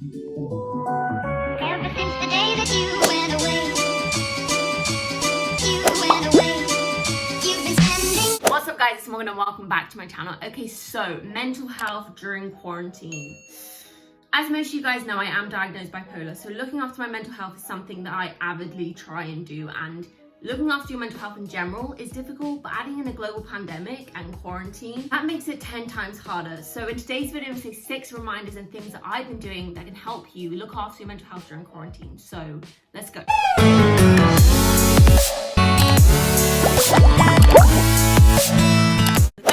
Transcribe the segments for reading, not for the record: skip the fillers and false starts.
Ever since the day that you went away, you've been spending. What's up guys, it's Morgan and welcome back to my channel. Okay, so mental health during quarantine. As most of you guys know, I am diagnosed bipolar, so looking after my mental health is something that I avidly try and do, and looking after your mental health in general is difficult, but adding in a global pandemic and quarantine, that makes it 10 times harder. So in today's video, I'm going to say 6 reminders and things that I've been doing that can help you look after your mental health during quarantine. So let's go.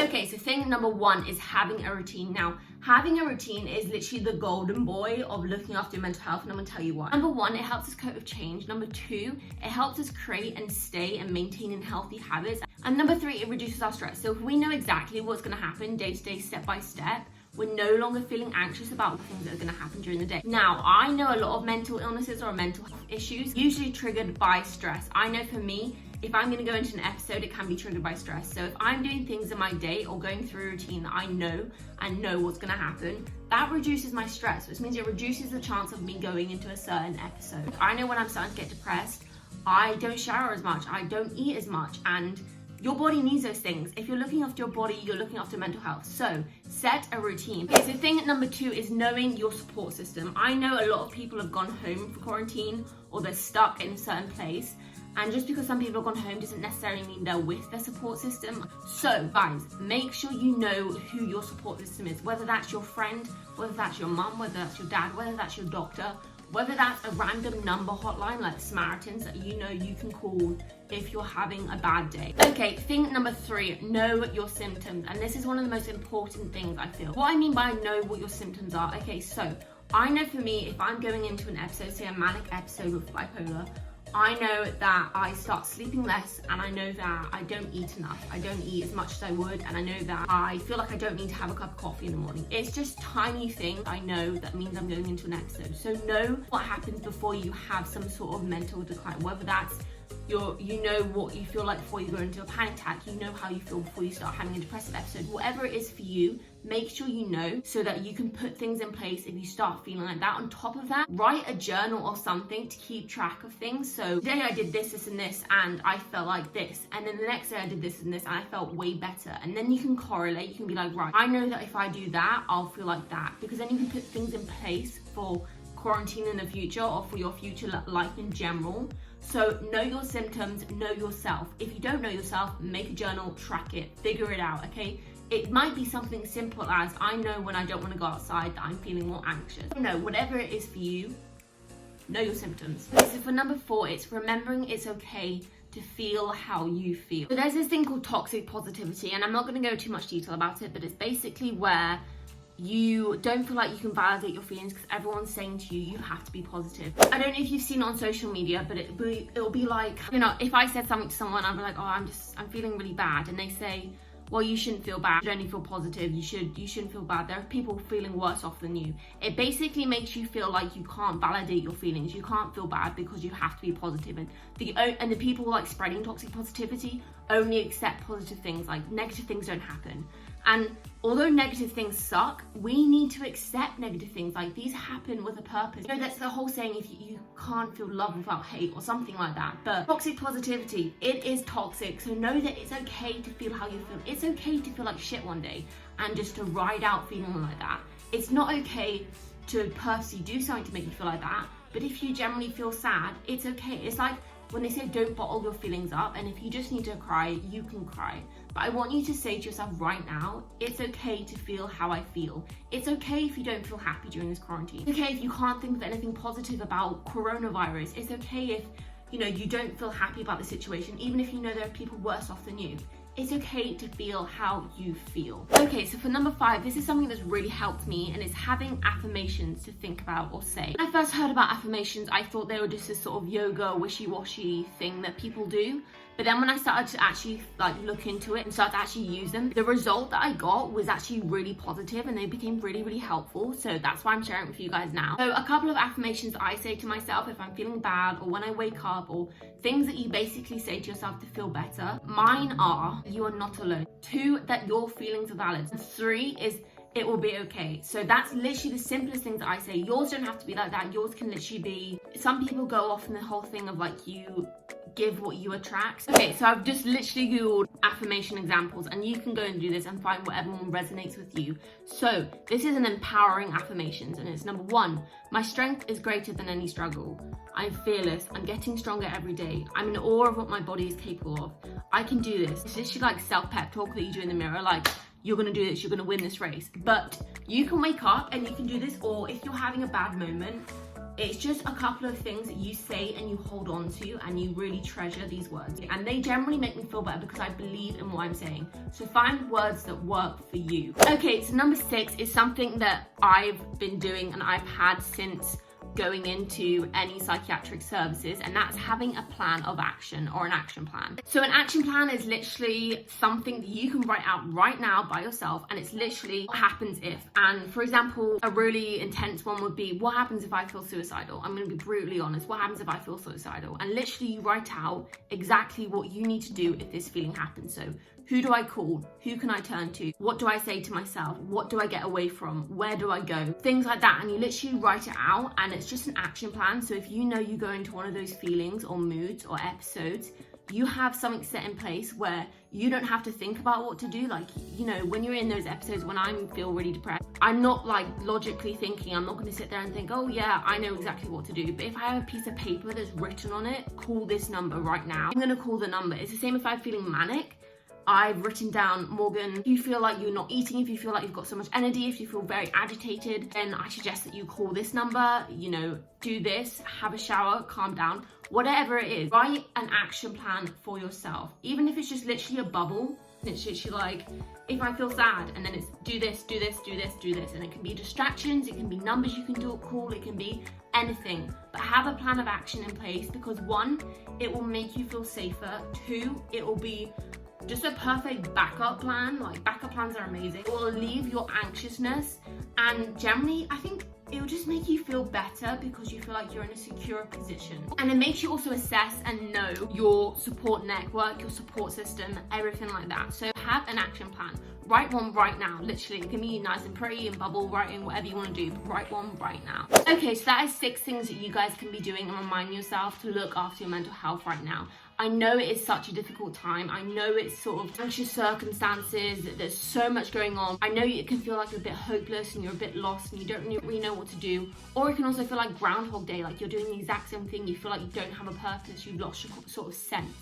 Okay, so thing number 1 is having a routine. Now, having a routine is literally the golden boy of looking after your mental health, and I'm gonna tell you why. Number 1, it helps us cope with change. Number 2, it helps us create and stay and maintain in healthy habits. And number 3, it reduces our stress. So if we know exactly what's gonna happen day to day, step by step, we're no longer feeling anxious about things that are going to happen during the day. Now, I know a lot of mental illnesses or mental health issues usually triggered by stress. I know for me, if I'm going to go into an episode, it can be triggered by stress. So if I'm doing things in my day or going through a routine that I know and know what's going to happen, that reduces my stress, which means it reduces the chance of me going into a certain episode. I know when I'm starting to get depressed, I don't shower as much, I don't eat as much, and your body needs those things. If you're looking after your body, you're looking after mental health. So set a routine. Okay, so thing number 2 is knowing your support system. I know a lot of people have gone home for quarantine or they're stuck in a certain place. And just because some people have gone home doesn't necessarily mean they're with their support system. So guys, make sure you know who your support system is, whether that's your friend, whether that's your mum, whether that's your dad, whether that's your doctor, whether that's a random number hotline like Samaritans that you know you can call if you're having a bad day. Okay, thing number 3, know your symptoms. And this is one of the most important things I feel. What I mean by know what your symptoms are, okay, so I know for me, if I'm going into an episode, say a manic episode with bipolar, I know that I start sleeping less, and I know that I don't eat enough. I don't eat as much as I would, and I know that I feel like I don't need to have a cup of coffee in the morning. It's just tiny things I know that means I'm going into an episode. So know what happens before you have some sort of mental decline, whether that's you know what you feel like before you go into a panic attack, you know how you feel before you start having a depressive episode. Whatever it is for you, make sure you know so that you can put things in place if you start feeling like that. On top of that, write a journal or something to keep track of things. So today I did this and this and I felt like this, and then the next day I did this and this and I felt way better. And then you can correlate, you can be like, right, I know that if I do that, I'll feel like that, because then you can put things in place for quarantine in the future or for your future life in general. So know your symptoms, know yourself. If you don't know yourself, make a journal, track it, figure it out, okay? It might be something simple as, I know when I don't want to go outside that I'm feeling more anxious. No, whatever it is for you, know your symptoms. Okay, so for number 4, it's remembering it's okay to feel how you feel. So there's this thing called toxic positivity, and I'm not going to go too much detail about it, but it's basically where you don't feel like you can validate your feelings because everyone's saying to you, you have to be positive. I don't know if you've seen it on social media, but it'll be like, you know, if I said something to someone, I'd be like, oh, I'm feeling really bad, and they say, well, you shouldn't feel bad, you should only feel positive, you shouldn't feel bad, there are people feeling worse off than you. It basically makes you feel like you can't validate your feelings, you can't feel bad because you have to be positive. And the people like spreading toxic positivity only accept positive things, like negative things don't happen. And although negative things suck, we need to accept negative things. Like, these happen with a purpose. You know, that's the whole saying, if you can't feel love without hate or something like that. But toxic positivity, it is toxic. So know that it's okay to feel how you feel. It's okay to feel like shit one day and just to ride out feeling like that. It's not okay to purposely do something to make you feel like that. But if you generally feel sad, it's okay. It's like when they say don't bottle your feelings up, and if you just need to cry, you can cry. But I want you to say to yourself right now, it's okay to feel how I feel. It's okay if you don't feel happy during this quarantine. It's okay if you can't think of anything positive about coronavirus. It's okay if, you know, you don't feel happy about the situation, even if you know there are people worse off than you. It's okay to feel how you feel. Okay, so for number 5, this is something that's really helped me, and it's having affirmations to think about or say. When I first heard about affirmations, I thought they were just this sort of yoga, wishy-washy thing that people do. But then when I started to actually look into it and start to actually use them, the result that I got was actually really positive, and they became really, really helpful. So that's why I'm sharing it with you guys now. So a couple of affirmations I say to myself if I'm feeling bad, or when I wake up, or things that you basically say to yourself to feel better. Mine are, you are not alone. 2, that your feelings are valid. 3 is, it will be okay. So that's literally the simplest things that I say. Yours don't have to be like that. Yours can literally be, some people go off in the whole thing of like, you give what you attract. Okay, so I've just literally Googled affirmation examples, and you can go and do this and find whatever one resonates with you. So this is an empowering affirmations, and it's number 1, my strength is greater than any struggle. I'm fearless, I'm getting stronger every day. I'm in awe of what my body is capable of. I can do this. It's literally like self-pep talk that you do in the mirror, like, you're gonna do this, you're gonna win this race. But you can wake up and you can do this, or if you're having a bad moment, it's just a couple of things that you say and you hold on to, and you really treasure these words. And they generally make me feel better because I believe in what I'm saying. So find words that work for you. Okay, so number 6 is something that I've been doing and I've had since going into any psychiatric services, and that's having a plan of action, or an action plan. So an action plan is literally something that you can write out right now by yourself, and it's literally what happens if. And for example, a really intense one would be, what happens if I feel suicidal? I'm going to be brutally honest. What happens if I feel suicidal? And literally you write out exactly what you need to do if this feeling happens. So who do I call? Who can I turn to? What do I say to myself? What do I get away from? Where do I go? Things like that. And you literally write it out, and it's just an action plan. So if you know you go into one of those feelings or moods or episodes, you have something set in place where you don't have to think about what to do. Like, you know, when you're in those episodes, when I feel really depressed, I'm not like logically thinking, I'm not going to sit there and think, oh yeah, I know exactly what to do. But if I have a piece of paper that's written on it, call this number right now, I'm going to call the number. It's the same if I'm feeling manic. I've written down, Morgan, if you feel like you're not eating, if you feel like you've got so much energy, if you feel very agitated, then I suggest that you call this number, you know, do this, have a shower, calm down, whatever it is. Write an action plan for yourself. Even if it's just literally a bubble, it's literally like, if I feel sad, and then it's do this, do this, do this, do this. And it can be distractions, it can be numbers you can call, it can be anything. But have a plan of action in place, because 1, it will make you feel safer. 2, it will be just a perfect backup plan. Like, backup plans are amazing. It will relieve your anxiousness, and generally I think it will just make you feel better because you feel like you're in a secure position. And it makes you also assess and know your support network, your support system, everything like that. So have an action plan. Write one right now. Literally, it can be nice and pretty and bubble writing, whatever you want to do, but write one right now. Okay, so that is 6 things that you guys can be doing and remind yourself to look after your mental health right now. I know it is such a difficult time. I know it's sort of anxious circumstances. There's so much going on. I know it can feel like you're a bit hopeless and you're a bit lost and you don't really know what to do. Or it can also feel like Groundhog Day, like you're doing the exact same thing. You feel like you don't have a purpose. You've lost your sort of sense.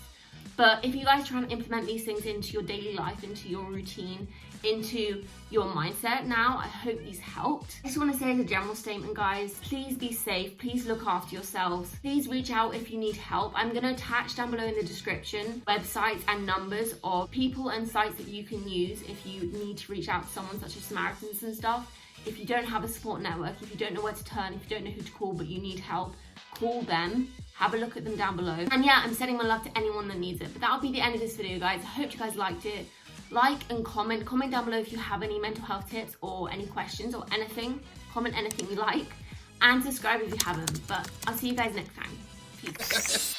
But if you guys try and implement these things into your daily life, into your routine, into your mindset now, I hope these helped. I just want to say as a general statement, guys, please be safe. Please look after yourselves. Please reach out if you need help. I'm going to attach down below in the description websites and numbers of people and sites that you can use if you need to reach out to someone, such as Samaritans and stuff. If you don't have a support network, if you don't know where to turn, if you don't know who to call but you need help, call them. Have a look at them down below. And yeah, I'm sending my love to anyone that needs it. But that'll be the end of this video, guys. I hope you guys liked it. Like and comment. Comment down below if you have any mental health tips or any questions or anything. Comment anything you like. And subscribe if you haven't. But I'll see you guys next time. Peace.